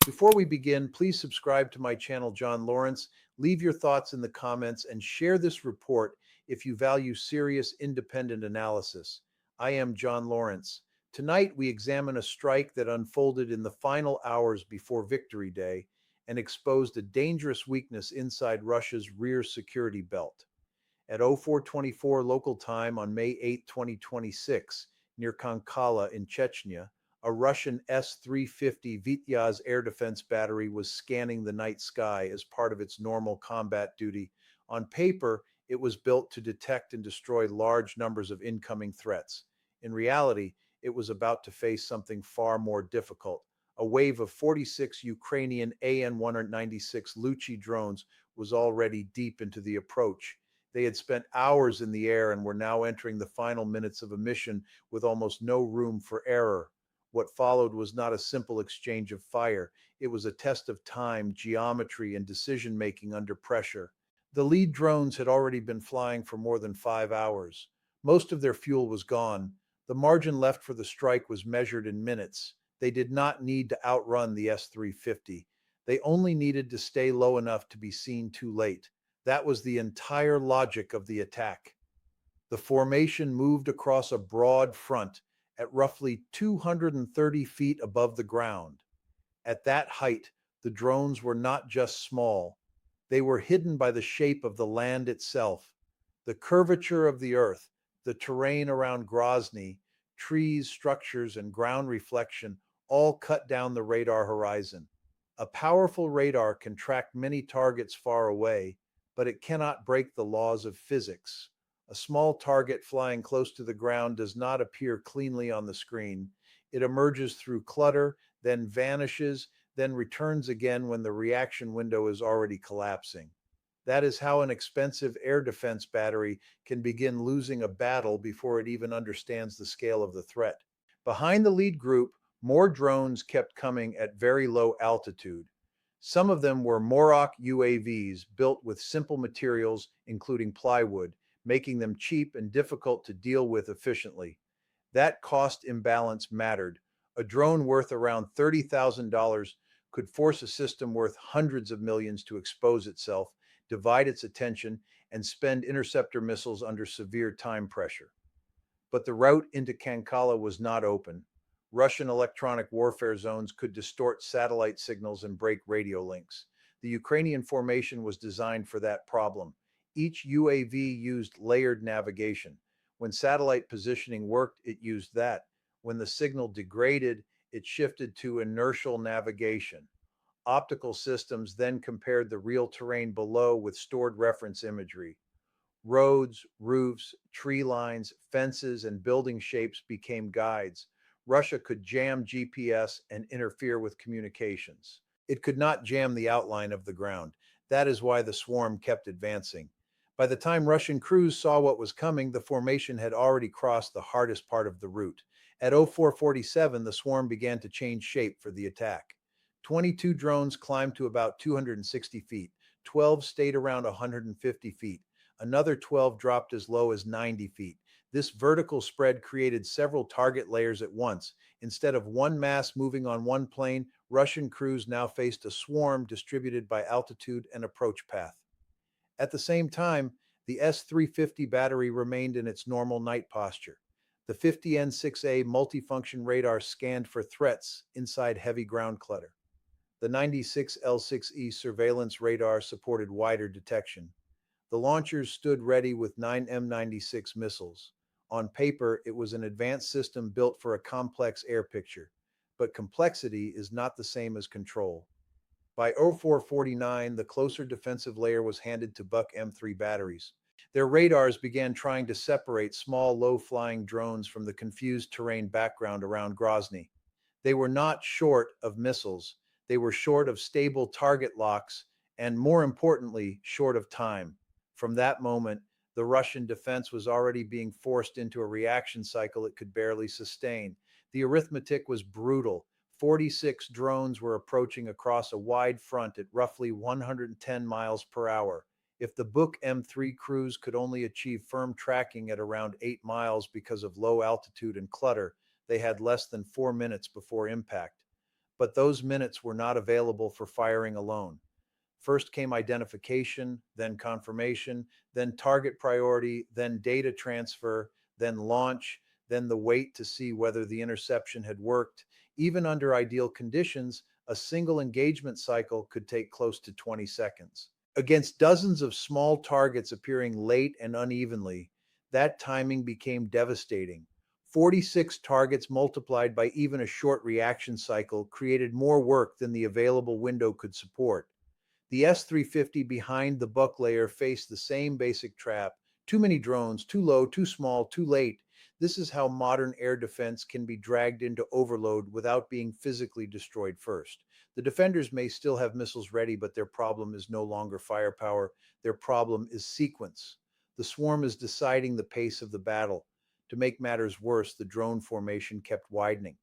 Before we begin, please subscribe to my channel, John Lawrence. Leave your thoughts in the comments and share this report if you value serious, independent analysis. I am John Lawrence. Tonight, we examine a strike that unfolded in the final hours before Victory Day and exposed a dangerous weakness inside Russia's rear security belt. At 0424 local time on May 8, 2026, near Kankala in Chechnya, a Russian S-350 Vityaz air defense battery was scanning the night sky as part of its normal combat duty. On paper, it was built to detect and destroy large numbers of incoming threats. In reality, it was about to face something far more difficult. A wave of 46 Ukrainian AN-196 Luchi drones was already deep into the approach. They had spent hours in the air and were now entering the final minutes of a mission with almost no room for error. What followed was not a simple exchange of fire. It was a test of time, geometry, and decision making under pressure. The lead drones had already been flying for more than 5 hours. Most of their fuel was gone. The margin left for the strike was measured in minutes. They did not need to outrun the S-350. They only needed to stay low enough to be seen too late. That was the entire logic of the attack. The formation moved across a broad front at roughly 230 feet above the ground. At that height, the drones were not just small, they were hidden by the shape of the land itself. The curvature of the earth, the terrain around Grozny, trees, structures, and ground reflection all cut down the radar horizon. A powerful radar can track many targets far away, but it cannot break the laws of physics. A small target flying close to the ground does not appear cleanly on the screen. It emerges through clutter, then vanishes, then returns again when the reaction window is already collapsing. That is how an expensive air defense battery can begin losing a battle before it even understands the scale of the threat. Behind the lead group, more drones kept coming at very low altitude. Some of them were Morok UAVs built with simple materials, including plywood, making them cheap and difficult to deal with efficiently. That cost imbalance mattered. A drone worth around $30,000 could force a system worth hundreds of millions to expose itself, divide its attention, and spend interceptor missiles under severe time pressure. But the route into Kankala was not open. Russian electronic warfare zones could distort satellite signals and break radio links. The Ukrainian formation was designed for that problem. Each UAV used layered navigation. When satellite positioning worked, it used that. When the signal degraded, it shifted to inertial navigation. Optical systems then compared the real terrain below with stored reference imagery. Roads, roofs, tree lines, fences, and building shapes became guides. Russia could jam GPS and interfere with communications. It could not jam the outline of the ground. That is why the swarm kept advancing. By the time Russian crews saw what was coming, the formation had already crossed the hardest part of the route. At 0447, the swarm began to change shape for the attack. 22 drones climbed to about 260 feet. 12 stayed around 150 feet. Another 12 dropped as low as 90 feet. This vertical spread created several target layers at once. Instead of one mass moving on one plane, Russian crews now faced a swarm distributed by altitude and approach path. At the same time, the S-350 battery remained in its normal night posture. The 50N6A multifunction radar scanned for threats inside heavy ground clutter. The 96L6E surveillance radar supported wider detection. The launchers stood ready with 9 M96 missiles. On paper, it was an advanced system built for a complex air picture, but complexity is not the same as control. By 0449, the closer defensive layer was handed to Buk M3 batteries. Their radars began trying to separate small, low-flying drones from the confused terrain background around Grozny. They were not short of missiles. They were short of stable target locks and, more importantly, short of time. From that moment, the Russian defense was already being forced into a reaction cycle it could barely sustain. The arithmetic was brutal. 46 drones were approaching across a wide front at roughly 110 miles per hour. If the Buk M3 crews could only achieve firm tracking at around 8 miles because of low altitude and clutter, they had less than 4 minutes before impact. but those minutes were not available for firing alone. First came identification, then confirmation, then target priority, then data transfer, then launch, then the wait to see whether the interception had worked. Even under ideal conditions, a single engagement cycle could take close to 20 seconds. Against dozens of small targets appearing late and unevenly, that timing became devastating. 46 targets multiplied by even a short reaction cycle created more work than the available window could support. The S-350 behind the Buck layer faced the same basic trap: too many drones, too low, too small, too late. This is how modern air defense can be dragged into overload without being physically destroyed first. The defenders may still have missiles ready, but their problem is no longer firepower. Their problem is sequence. The swarm is deciding the pace of the battle. To make matters worse, the drone formation kept widening.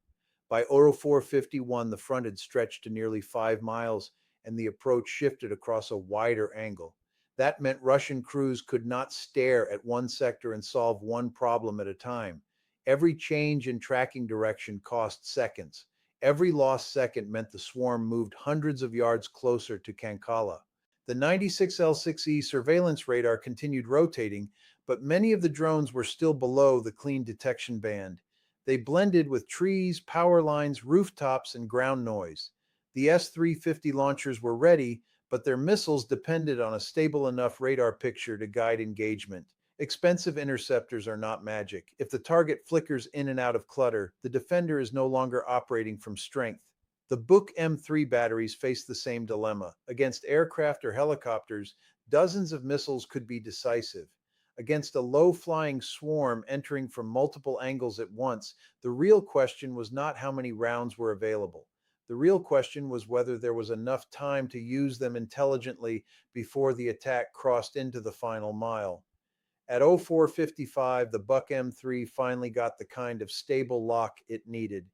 By Oro 451, the front had stretched to nearly 5 miles, and the approach shifted across a wider angle. That meant Russian crews could not stare at one sector and solve one problem at a time. Every change in tracking direction cost seconds. Every lost second meant the swarm moved hundreds of yards closer to Kankala. The 96L6E surveillance radar continued rotating, but many of the drones were still below the clean detection band. They blended with trees, power lines, rooftops, and ground noise. The S-350 launchers were ready, but their missiles depended on a stable enough radar picture to guide engagement. Expensive interceptors are not magic. If the target flickers in and out of clutter, the defender is no longer operating from strength. The Buk M3 batteries face the same dilemma. Against aircraft or helicopters, dozens of missiles could be decisive. Against a low-flying swarm entering from multiple angles at once, the real question was not how many rounds were available. The real question was whether there was enough time to use them intelligently before the attack crossed into the final mile. At 0455, the Buck M3 finally got the kind of stable lock it needed.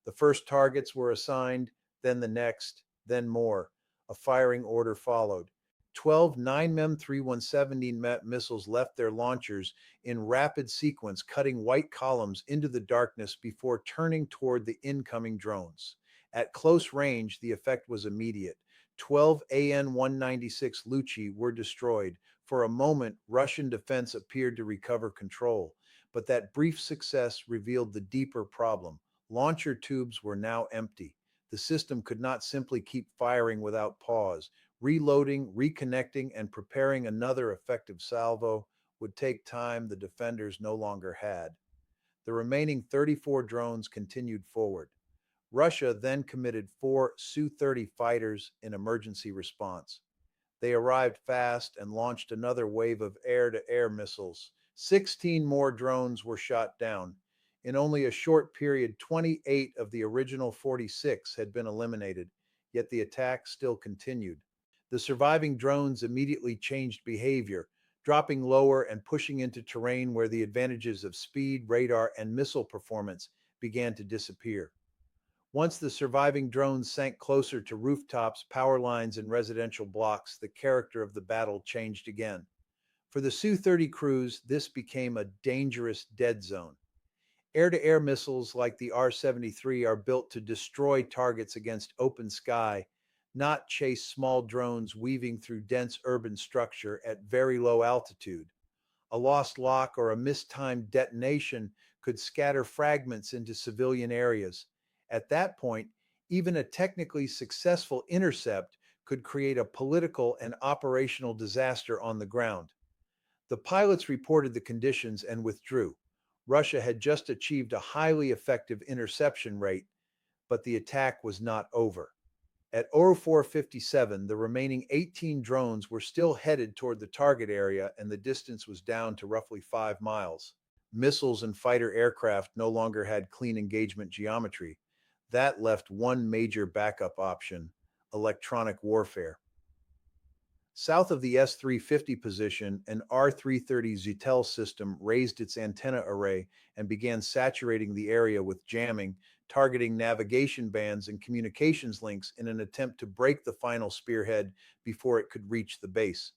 The first targets were assigned, then the next, then more. A firing order followed. 12 9mm 3170 Met missiles left their launchers in rapid sequence, cutting white columns into the darkness before turning toward the incoming drones. At close range, the effect was immediate. 12 AN-196 Luchi were destroyed. For a moment, Russian defense appeared to recover control, but that brief success revealed the deeper problem. Launcher tubes were now empty. The system could not simply keep firing without pause. Reloading, reconnecting, and preparing another effective salvo would take time the defenders no longer had. The remaining 34 drones continued forward. Russia then committed 4 Su-30 fighters in emergency response. They arrived fast and launched another wave of air-to-air missiles. 16 more drones were shot down. In only a short period, 28 of the original 46 had been eliminated, yet the attack still continued. The surviving drones immediately changed behavior, dropping lower and pushing into terrain where the advantages of speed, radar, and missile performance began to disappear. Once the surviving drones sank closer to rooftops, power lines, and residential blocks, the character of the battle changed again. For the Su-30 crews, this became a dangerous dead zone. Air-to-air missiles like the R-73 are built to destroy targets against open sky, not chase small drones weaving through dense urban structure at very low altitude. A lost lock or a mistimed detonation could scatter fragments into civilian areas. At that point, even a technically successful intercept could create a political and operational disaster on the ground. The pilots reported the conditions and withdrew. Russia had just achieved a highly effective interception rate, but the attack was not over. At 0457, the remaining 18 drones were still headed toward the target area, and the distance was down to roughly 5 miles. Missiles and fighter aircraft no longer had clean engagement geometry. That left one major backup option: electronic warfare. South of the S-350 position, an R-330 Zytel system raised its antenna array and began saturating the area with jamming, targeting navigation bands and communications links in an attempt to break the final spearhead before it could reach the base.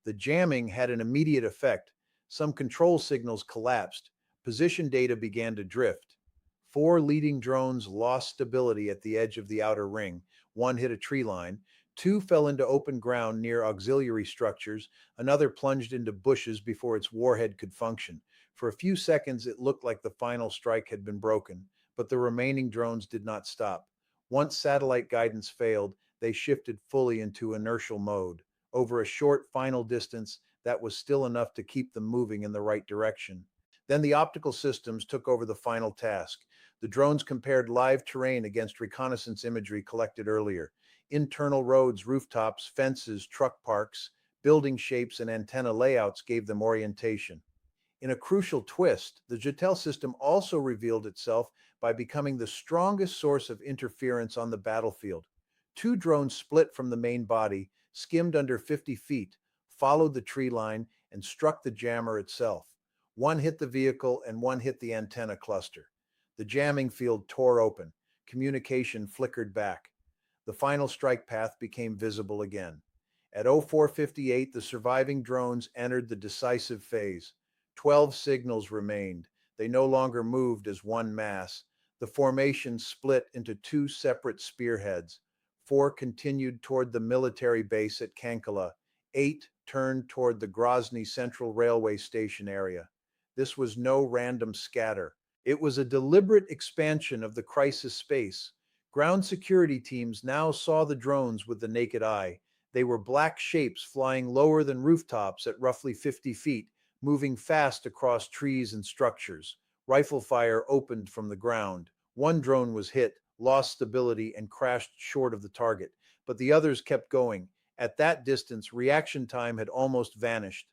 The jamming had an immediate effect. Some control signals collapsed. Position data began to drift. Four leading drones lost stability at the edge of the outer ring. One hit a tree line. Two fell into open ground near auxiliary structures. Another plunged into bushes before its warhead could function. For a few seconds, it looked like the final strike had been broken, but the remaining drones did not stop. Once satellite guidance failed, they shifted fully into inertial mode. Over a short final distance, that was still enough to keep them moving in the right direction. Then the optical systems took over the final task. The drones compared live terrain against reconnaissance imagery collected earlier. Internal roads, rooftops, fences, truck parks, building shapes, and antenna layouts gave them orientation. In a crucial twist, the JATEL system also revealed itself by becoming the strongest source of interference on the battlefield. Two drones split from the main body, skimmed under 50 feet, followed the tree line, and struck the jammer itself. One hit the vehicle and one hit the antenna cluster. The jamming field tore open. Communication flickered back. The final strike path became visible again. At 0458, the surviving drones entered the decisive phase. 12 signals remained. They no longer moved as one mass. The formation split into two separate spearheads. Four continued toward the military base at Kankala. Eight turned toward the Grozny Central Railway Station area. This was no random scatter. It was a deliberate expansion of the crisis space. Ground security teams now saw the drones with the naked eye. They were black shapes flying lower than rooftops at roughly 50 feet, moving fast across trees and structures. Rifle fire opened from the ground. One drone was hit, lost stability, and crashed short of the target, but the others kept going. At that distance, reaction time had almost vanished.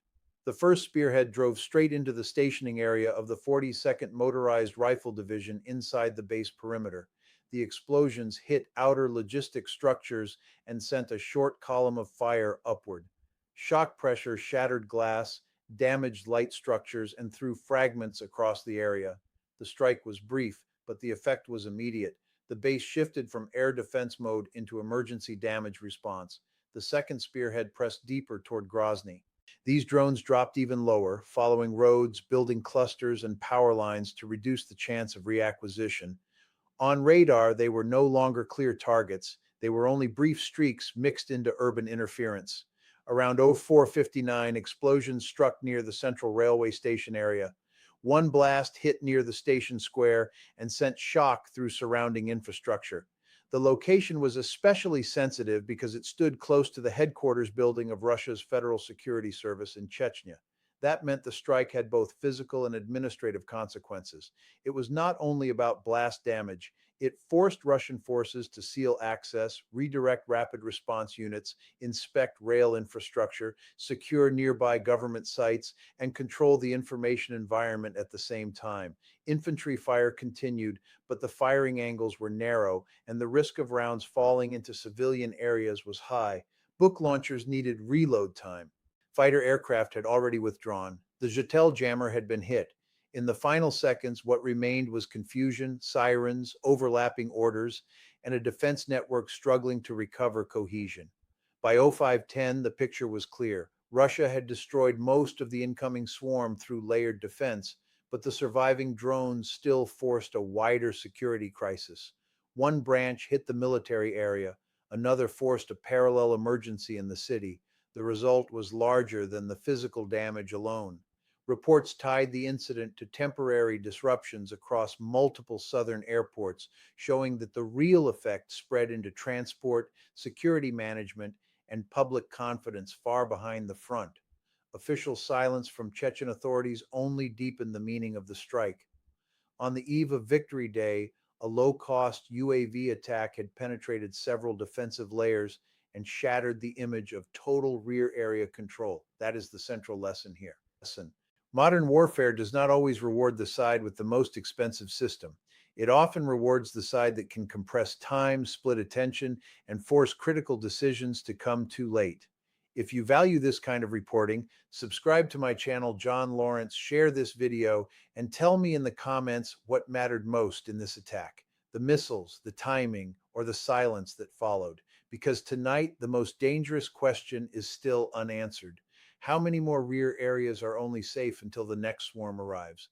The first spearhead drove straight into the stationing area of the 42nd Motorized Rifle Division inside the base perimeter. The explosions hit outer logistic structures and sent a short column of fire upward. Shock pressure shattered glass, damaged light structures, and threw fragments across the area. The strike was brief, but the effect was immediate. The base shifted from air defense mode into emergency damage response. The second spearhead pressed deeper toward Grozny. These drones dropped even lower, following roads, building clusters, and power lines to reduce the chance of reacquisition. On radar, they were no longer clear targets. They were only brief streaks mixed into urban interference. Around 0459, explosions struck near the Central Railway Station area. One blast hit near the station square and sent shock through surrounding infrastructure. The location was especially sensitive because it stood close to the headquarters building of Russia's Federal Security Service in Chechnya. That meant the strike had both physical and administrative consequences. It was not only about blast damage, it forced Russian forces to seal access, redirect rapid response units, inspect rail infrastructure, secure nearby government sites, and control the information environment at the same time. Infantry fire continued, but the firing angles were narrow, and the risk of rounds falling into civilian areas was high. Book launchers needed reload time. Fighter aircraft had already withdrawn. The JATEL jammer had been hit. In the final seconds, what remained was confusion, sirens, overlapping orders, and a defense network struggling to recover cohesion. By 0510, the picture was clear. Russia had destroyed most of the incoming swarm through layered defense, but the surviving drones still forced a wider security crisis. One branch hit the military area, another forced a parallel emergency in the city. The result was larger than the physical damage alone. Reports tied the incident to temporary disruptions across multiple southern airports, showing that the real effect spread into transport, security management, and public confidence far behind the front. Official silence from Chechen authorities only deepened the meaning of the strike. On the eve of Victory Day, a low-cost UAV attack had penetrated several defensive layers and shattered the image of total rear area control. That is the central lesson here. Modern warfare does not always reward the side with the most expensive system. It often rewards the side that can compress time, split attention, and force critical decisions to come too late. If you value this kind of reporting, subscribe to my channel, John Lawrence, share this video, and tell me in the comments what mattered most in this attack: the missiles, the timing, or the silence that followed. Because tonight, the most dangerous question is still unanswered. How many more rear areas are only safe until the next swarm arrives?